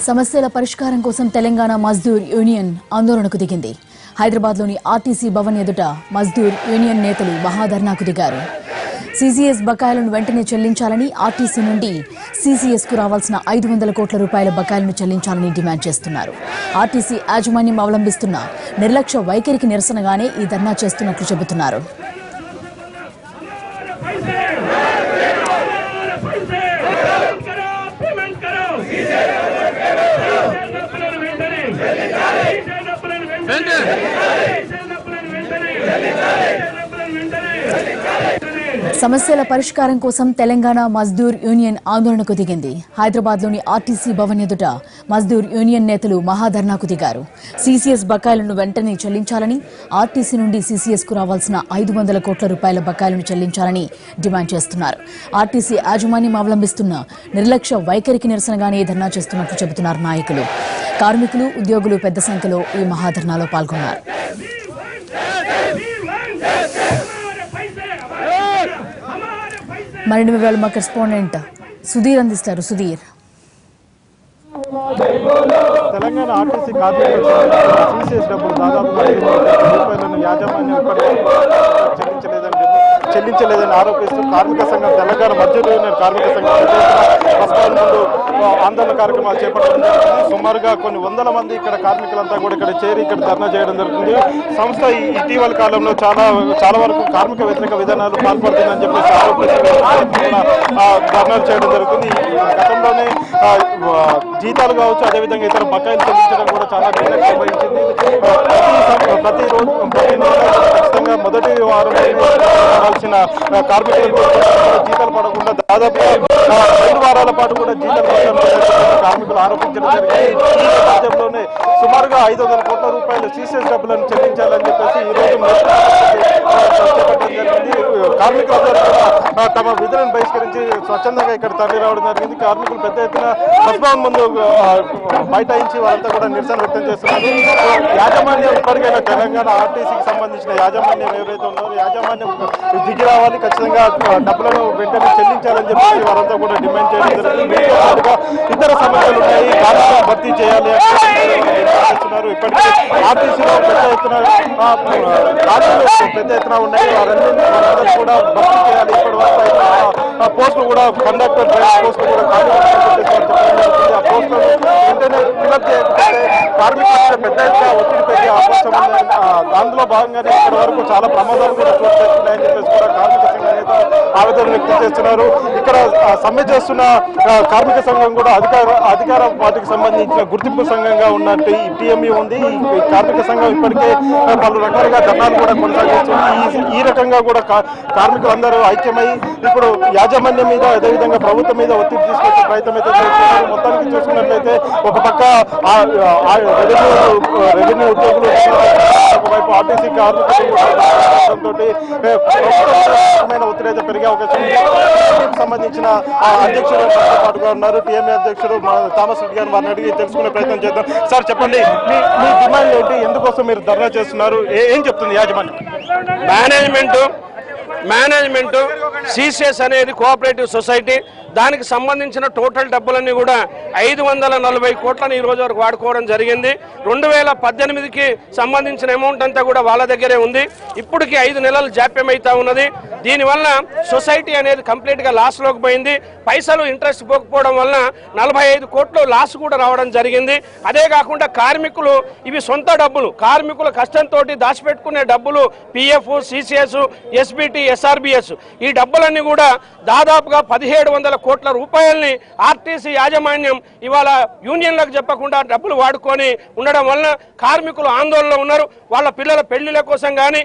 సమస్యల పరిష్కారం కోసం తెలంగాణ మజ్దూర్ యూనియన్ ఆందోళనకు దిగింది. హైదరాబాద్లోని ఆర్టీసీ భవన్ ఎదుట మజ్దూర్ యూనియన్ నేతలు మహాధర్నాకు దిగారు. సీసీఎస్ బకాయిలను వెంటనే చెల్లించాలని, ఆర్టీసీ నుండి సీసీఎస్కు రావాల్సిన 500 కోట్ల రూపాయల బకాయిలను చెల్లించాలని డిమాండ్ చేస్తున్నారు. ఆర్టీసీ యాజమాన్యం అవలంబిస్తున్న నిర్లక్ష్య వైఖరికి నిరసనగానే ఈ ధర్నా చేస్తున్నట్లు చెబుతున్నారు. సమస్యల పరిష్కారం కోసం తెలంగాణ మజ్దూర్ యూనియన్ ఆందోళనకు దిగింది. హైదరాబాద్లోని ఆర్టీసీ భవన్ ఎదుట మజ్దూర్ యూనియన్ నేతలు మహాధర్నాకు దిగారు. సీసీఎస్ బకాయిలను వెంటనే చెల్లించాలని, ఆర్టీసీ నుండి సీసీఎస్కు రావాల్సిన 500 కోట్ల రూపాయల బకాయిలను చెల్లించాలని డిమాండ్ చేస్తున్నారు. ఆర్టీసీ యాజమాన్యం అవలంబిస్తున్న నిర్లక్ష్య వైఖరికి నిరసనగానే ధర్నా చేస్తున్నట్లు చెబుతున్నారు నాయకులు. కార్మికులు, ఉద్యోగులు పెద్ద సంఖ్యలో ఈ మహాధర్నాలో పాల్గొన్నారు. మరిన్ని వివరాలు మా కరెస్పాండెంట్ సుధీర్ అందిస్తారు. సుధీర్, తెలంగాణ ఆర్టీసీ కార్మికులకు సీసీఎస్ డబ్బులు దాదాపు 500 కోట్ల రూపాయలను యాజమాన్యం చెల్లించలేదని ఆరోపిస్తూ కార్మిక సంఘం తెలంగాణ మజ్దూర్ యూనియన్ కార్మిక సంఘం బస్టాండ్ ముందు ఆందోళన కార్యక్రమాలు చేపట్టడం జరుగుతుంది. సుమారుగా కొన్ని వందల మంది ఇక్కడ కార్మికులంతా కూడా ఇక్కడ చేరి ఇక్కడ ధర్నా చేయడం జరుగుతుంది. సంస్థ ఇటీవల కాలంలో చాలా వరకు కార్మిక వ్యతిరేక విధానాలు పాల్పడుతుందని చెప్పేసి ఆరోపిస్తూ ధర్నాలు చేయడం జరుగుతుంది. గతంలోనే జీతాలు కావచ్చు, అదేవిధంగా ఇతర బకాయిలు చెల్లించడం కూడా చాలా నిర్లక్ష్యం వహించింది. ప్రతిరోజు ఖచ్చితంగా మొదటి వారం పడాల్సిన కార్మికులకు జీతాలు పడకుండా దాదాపు 2 వారాల పాటు కూడా జీతాలు కార్మికులు ఆరోపించడం జరిగింది. ఈ నేపథ్యంలోనే సుమారుగా 500 కోట్ల రూపాయల సీసీఎస్ డబ్బులను చెల్లించాలని చెప్పేసి ఈ రోజు చేపట్టడం జరిగింది. కార్మికులందరూ తమ విధులను బహిష్కరించి స్వచ్ఛందంగా ఇక్కడ తరలి రావడం జరిగింది. కార్మికులు పెద్ద ఎత్తున బస్భవన్ ముందు బైఠాయించి వారంతా కూడా నిరసన వ్యక్తం చేస్తున్నారు. యాజమాన్యం ఇప్పటికైనా తెలంగాణ ఆర్టీసీకి సంబంధించిన యాజమాన్యం ఎవరైతే ఉన్నారో యాజమాన్యం దిగి రావాలి, ఖచ్చితంగా డబ్బులను వెంటనే చెల్లించాలని చెప్పేసి వారంతా కూడా డిమాండ్ చేయడం జరుగుతుంది. ఇతర సమస్యలు ఉన్నాయి, కార్మికులను భర్తీ చేయాలి చేస్తున్నారు. ఇప్పటికీ ఆర్టీసీలో పెద్ద ఎత్తున పెద్ద ఎత్తున ఉన్నాయి, వారందరూ కూడా భర్తీ చేయాలి. ఇప్పటి వరకు పోస్టులు కూడా కండక్టర్ డ్రైవర్ పోస్టులు కూడా ఆ పోస్టులను వెంటనే ఫిలప్ చేయకపోతే కార్మికులు పెద్ద ఎత్తున ఒత్తిడి పెరిగే అవకాశం ఉంది. దానిలో భాగంగానే ఇప్పటి వరకు చాలా ప్రమాదాలు కూడా చోటు చేసుకున్నాయని చెప్పేసి కూడా కార్మిక సంఘ నేతలు ఆవేదన వ్యక్తం చేస్తున్నారు. ఇక్కడ సమ్మె చేస్తున్న కార్మిక సంఘం కూడా అధికార పార్టీకి సంబంధించిన గుర్తింపు సంఘంగా ఉన్నట్టు టీఎంయూ ఉంది. ఈ కార్మిక సంఘం ఇప్పటికే పలు రకాలుగా ధర్నాలు కూడా కొనసాగిస్తుంది. ఈ రకంగా కూడా కార్మికులందరూ ఐక్యమై ఇప్పుడు యాజమాన్యం మీద, అదేవిధంగా ప్రభుత్వం మీద ఒత్తిడి తీసుకొచ్చే ప్రయత్నం అయితే చేస్తున్నారు. మొత్తానికి చూసుకున్నట్లయితే ఒక పక్క రెవెన్యూ ఉద్యోగులు, ఒకవైపు ఆర్టీసీ కార్మికులతో ఒత్తిడి అయితే పెరిగే అవకాశం ఉంది. సంబంధించిన అధ్యక్షుడు పాటుగా ఉన్నారు, టీఎంఏ అధ్యక్షుడు థామస్ రెడ్డి గారు, వారిని అడిగి తెలుసుకునే ప్రయత్నం చేద్దాం. సార్ చెప్పండి, మీ డిమాండ్ ఏంటి, ఎందుకోసం మీరు ధర్నా చేస్తున్నారు, ఏం చెప్తుంది యాజమాన్యం? మేనేజ్మెంట్ సీసీఎస్ అనేది కోఆపరేటివ్ సొసైటీ, దానికి సంబంధించిన టోటల్ డబ్బులన్నీ కూడా 540 కోట్లను ఈ రోజు వరకు వాడుకోవడం జరిగింది. 2018కి సంబంధించిన అమౌంట్ అంతా కూడా వాళ్ళ దగ్గరే ఉంది. ఇప్పటికి 5 నెలలు జాప్యం అవుతా ఉన్నది. దీనివల్ల సొసైటీ అనేది కంప్లీట్గా లాస్లోకి పోయింది. పైసలు ఇంట్రెస్ట్ పోకపోవడం వలన 45 కోట్లు లాస్ కూడా రావడం జరిగింది. అదే కాకుండా కార్మికులు ఇవి సొంత డబ్బులు, కార్మికుల కష్టంతో దాచిపెట్టుకునే డబ్బులు, పిఎఫ్, సిసిఎస్, ఎస్బిటి, ఎస్ఆర్బిఎస్, ఈ డబ్బులన్నీ కూడా దాదాపుగా 1700 కోట్ల రూపాయల్ని ఆర్టీసీ యాజమాన్యం ఇవాళ యూనియన్లకు చెప్పకుండా డబ్బులు వాడుకొని ఉండడం వలన కార్మికులు ఆందోళనలో ఉన్నారు. వాళ్ళ పిల్లల పెళ్లిల కోసం కానీ,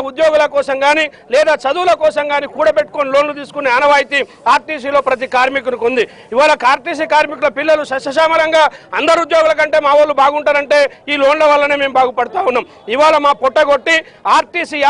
ఉద్యోగుల కోసం కానీ, లేదా చదువుల కోసం కానీ కూడబెట్టుకొని లోన్లు తీసుకునే ఆనవాయితీ ఆర్టీసీలో ప్రతి కార్మికునికి ఉంది. ఇవాళ ఆర్టీసీ కార్మికుల పిల్లలు సస్యశ్యామలంగా అందరు ఉద్యోగుల కంటే మా వాళ్ళు బాగుంటారంటే ఈ లోన్ల వల్లనే మేము బాగుపడతా ఉన్నాం. ఇవాళ మా పొట్టగొట్టి ఆర్టీసీ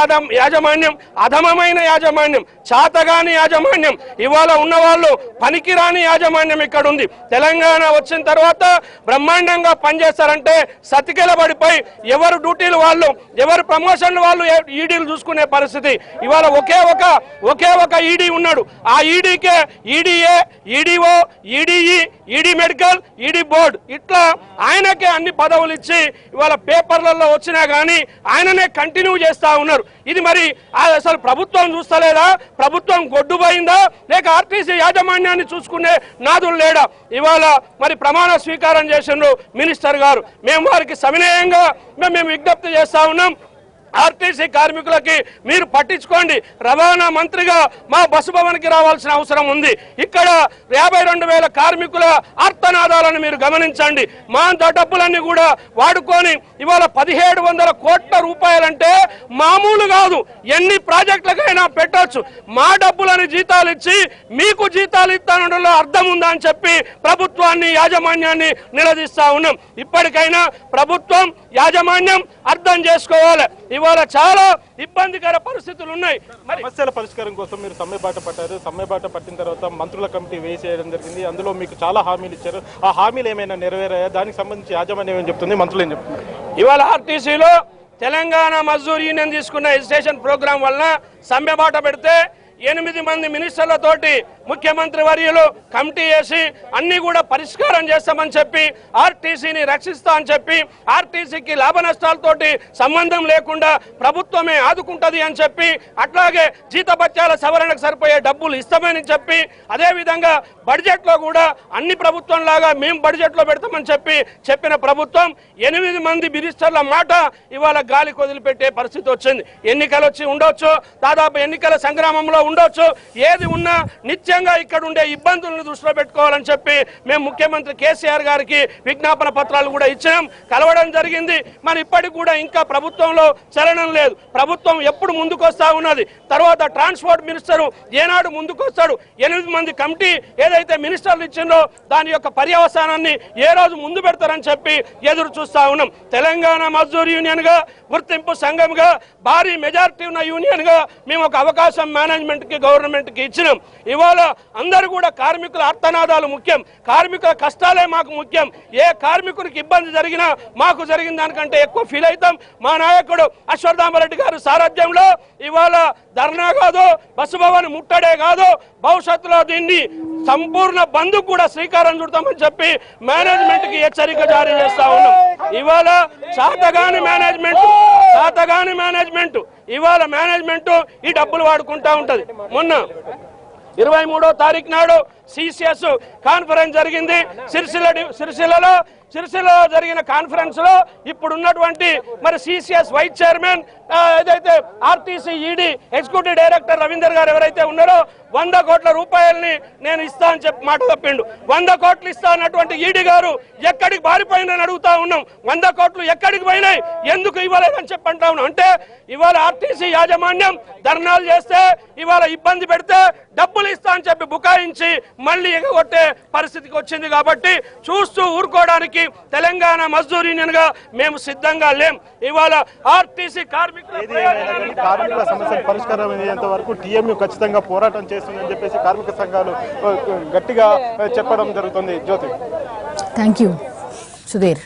యాజమాన్యం అధమమైన యాజమాన్యం, చాలా చాతగాని యాజమాన్యం, ఇవాళ ఉన్న వాళ్ళు పనికిరాని యాజమాన్యం ఇక్కడ ఉంది. తెలంగాణ వచ్చిన తర్వాత బ్రహ్మాండంగా పనిచేస్తారంటే సతికెలబడిపోయి ఎవరు డ్యూటీలు వాళ్ళు, ఎవరు ప్రమోషన్లు వాళ్ళు ఈడీలు చూసుకునే పరిస్థితి. ఇవాళ ఒకే ఒక ఈడీ ఉన్నాడు. ఆ ఈడీకే EDA, EDO, EDE, ED medical, ED board, ఇట్లా ఆయనకే అన్ని పదవులు ఇచ్చి ఇవాళ పేపర్లలో వచ్చినా కానీ ఆయననే కంటిన్యూ చేస్తా ఉన్నారు. ఇది మరి అసలు ప్రభుత్వం చూస్తలేదా? ప్రభుత్వం గొడ్డుపోయిందా? లేక ఆర్టీసీ యాజమాన్యాన్ని చూసుకునే నాదులు లేడా? ఇవాళ మరి ప్రమాణ స్వీకారం చేసిండ్రు మినిస్టర్ గారు. మేము వారికి సవినయంగా మేము విజ్ఞప్తి చేస్తా ఉన్నాం. ఆర్టీసీ కార్మికులకి మీరు పట్టించుకోండి. రవాణా మంత్రిగా మా బస్సు భవన్కి రావాల్సిన అవసరం ఉంది. ఇక్కడ 52,000 కార్మికుల ఆర్తనాదాలను మీరు గమనించండి. మా డబ్బులన్నీ కూడా వాడుకొని ఇవాళ 1,700 కోట్ల రూపాయలంటే మామూలు కాదు. ఎన్ని ప్రాజెక్టులకైనా పెట్టొచ్చు. మా డబ్బులని జీతాలు ఇచ్చి మీకు జీతాలు ఇస్తానడంలో అర్థం ఉందా అని చెప్పి ప్రభుత్వాన్ని, యాజమాన్యాన్ని నిలదీస్తా ఉన్నాం. ఇప్పటికైనా ప్రభుత్వం, యాజమాన్యం అర్థం చేసుకోవాలి. ఇవాళ చాలా ఇబ్బందికర పరిస్థితులు ఉన్నాయి. సమస్యల పరిష్కారం కోసం మీరు సమ్మెబాట పట్టారు. సమ్మెబాట పట్టిన తర్వాత మంత్రుల కమిటీ వేసేయడం జరిగింది. అందులో మీకు చాలా హామీలు ఇచ్చారు. ఆ హామీలు ఏమైనా నెరవేరాయా? దానికి సంబంధించి యాజమాన్యం ఏమని చెప్తుంది, మంత్రులు ఏం చెప్తున్నారు? ఇవాళ ఆర్టీసీలో తెలంగాణ మజ్దూర్ యూనియన్ తీసుకున్న ఎజిటేషన్ ప్రోగ్రాం వలన సమ్మెబాట పెడితే 8 మంది మినిస్టర్లతోటి ముఖ్యమంత్రి వర్యులు కమిటీ వేసి అన్ని కూడా పరిష్కారం చేస్తామని చెప్పి, ఆర్టీసీని రక్షిస్తా అని చెప్పి, ఆర్టీసీకి లాభ నష్టాలతోటి సంబంధం లేకుండా ప్రభుత్వమే ఆదుకుంటది అని చెప్పి, అట్లాగే జీతభత్యాల సవరణకు సరిపోయే డబ్బులు ఇస్తామని చెప్పి, అదేవిధంగా బడ్జెట్లో కూడా అన్ని ప్రభుత్వం లాగా మేము బడ్జెట్లో పెడతామని చెప్పిన ప్రభుత్వం 8 మంది మినిస్టర్ల మాట ఇవాళ గాలికి వదిలిపెట్టే పరిస్థితి వచ్చింది. ఎన్నికలు వచ్చి ఉండొచ్చు, దాదాపు ఎన్నికల సంగ్రామంలో ఉండొచ్చు, ఏది ఉన్నా నిత్యంగా ఇక్కడ ఉండే ఇబ్బందులను దృష్టిలో పెట్టుకోవాలని చెప్పి మేము ముఖ్యమంత్రి కేసీఆర్ గారికి విజ్ఞాపన పత్రాలు కూడా ఇచ్చాం, కలవడం జరిగింది. మరి ఇప్పటికి కూడా ఇంకా ప్రభుత్వంలో చలనం లేదు. ప్రభుత్వం ఎప్పుడు ముందుకు వస్తా ఉన్నది. తర్వాత ట్రాన్స్పోర్ట్ మినిస్టర్ ఏనాడు ముందుకు వస్తాడు? 8 మంది కమిటీ ఏదైతే మినిస్టర్లు ఇచ్చిందో దాని యొక్క పర్యవసానాన్ని ఏ రోజు ముందు పెడతారని చెప్పి ఎదురు చూస్తా ఉన్నాం. తెలంగాణ మజ్దూర్ యూనియన్ గా, గుర్తింపు సంఘంగా, భారీ మెజారిటీ ఉన్న యూనియన్ గా మేము ఒక అవకాశం మేనేజ్మెంట్ కి, గవర్నమెంట్ కి ఇచ్చినాం. ఇవాళ అందరూ కూడా కార్మికుల ఆర్తనాదాలు ముఖ్యం, కార్మికుల కష్టాలే మాకు ముఖ్యం. ఏ కార్మికునికి ఇబ్బంది జరిగినా మాకు జరిగిన దానికంటే ఎక్కువ ఫీల్ అవుతాం. మా నాయకుడు అశ్వత్థామరెడ్డి గారు సారథ్యంలో ఇవాళ ధర్నా కాదు, బస్సు భవన్ ముట్టడే కాదు, భవిష్యత్తులో దీన్ని సంపూర్ణ బంద్ కూడా శ్రీకారం చుడతామని చెప్పి మేనేజ్మెంట్ కి హెచ్చరిక జారీ చేస్తా ఉన్నాం. ఇవాళ చాతగాని మేనేజ్మెంట్ ఇవాళ మేనేజ్మెంట్ ఈ డబ్బులు వాడుకుంటా ఉంటది. మొన్న 23వ తారీఖు నాడు సిసిఎస్ కాన్ఫరెన్స్ జరిగింది సిరిసిల్లలో జరిగిన కాన్ఫరెన్స్ లో ఇప్పుడున్నటువంటి మరి సిసిఎస్ వైస్ చైర్మన్ ఏదైతే RTC ED executive director Ravinder గారు ఎవరైతే ఉన్నారో 100 కోట్ల రూపాయలని నేను ఇస్తా అని చెప్పి మాట తప్పిండు. 100 కోట్లు ఇస్తా అన్నటువంటి ఈడీ గారు ఎక్కడికి పారిపోయిందని అడుగుతా ఉన్నాం. 100 కోట్లు ఎక్కడికి పోయినాయి, ఎందుకు ఇవ్వలేదని చెప్పి అంటా ఉన్నాం. అంటే ఇవాళ ఆర్టీసీ యాజమాన్యం ధర్నాలు చేస్తే, ఇవాళ ఇబ్బంది పెడితే డబ్బులు ఇస్తా అని చెప్పి బుకాయించి మళ్ళీ ఎగగొట్టే పరిస్థితికి వచ్చింది. కాబట్టి చూస్తూ ఊరుకోవడానికి తెలంగాణ మజ్దూర్ యూనియన్ గా మేము సిద్ధంగా లేం. ఇవాళ ఆర్టీసీ కార్మికుల సమస్యల పరిష్కారం అయ్యేంత వరకు టీఎంయూ ఖచ్చితంగా పోరాటం చేస్తుందని చెప్పేసి కార్మిక సంఘాలు గట్టిగా చెప్పడం జరుగుతుంది. జ్యోతి, థ్యాంక్ యూ సుధీర్.